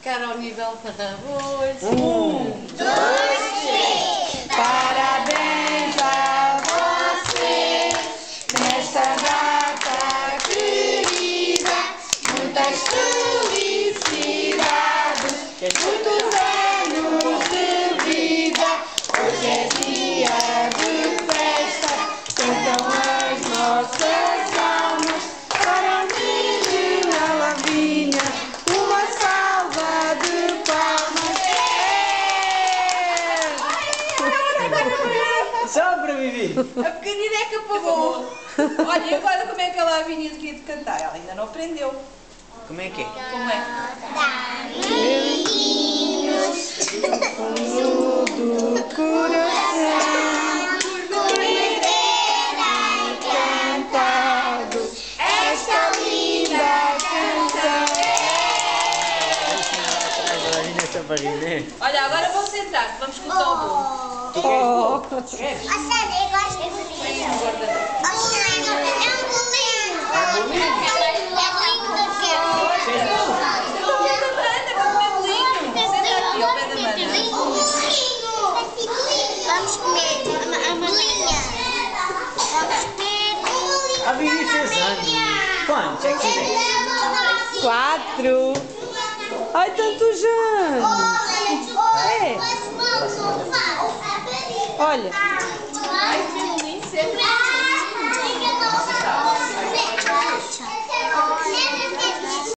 Ficar ao nível de arroz. 1, 2, 3. Parabéns a você nesta data querida. Muitas felicidades, muitos anos de vida. Hoje é dia de festa, cantam as nossas almas para a menina Lavínia. Uma salva de palmas. Sobrevivi! A pequenina é que apagou. Olha, e agora como é que ela vinha de cantar? Ela ainda não aprendeu. Como é que é? Como é? Fundo do coração, cantado esta linda canção. Olha, agora vão sentar, vamos cortar o bolo. Oh, Queres? A sério, eu gosto de bolinho. É um bolinho. É um bolinho. É bolinho que eu quero. Anda para comer bolinho. Senta aqui ao pé da mãe. Vamos comer a bolinha. Vamos comer. A Vivi fez anos. Quantos é que fizeste? 4. Ai, tantos anos. É. Olha.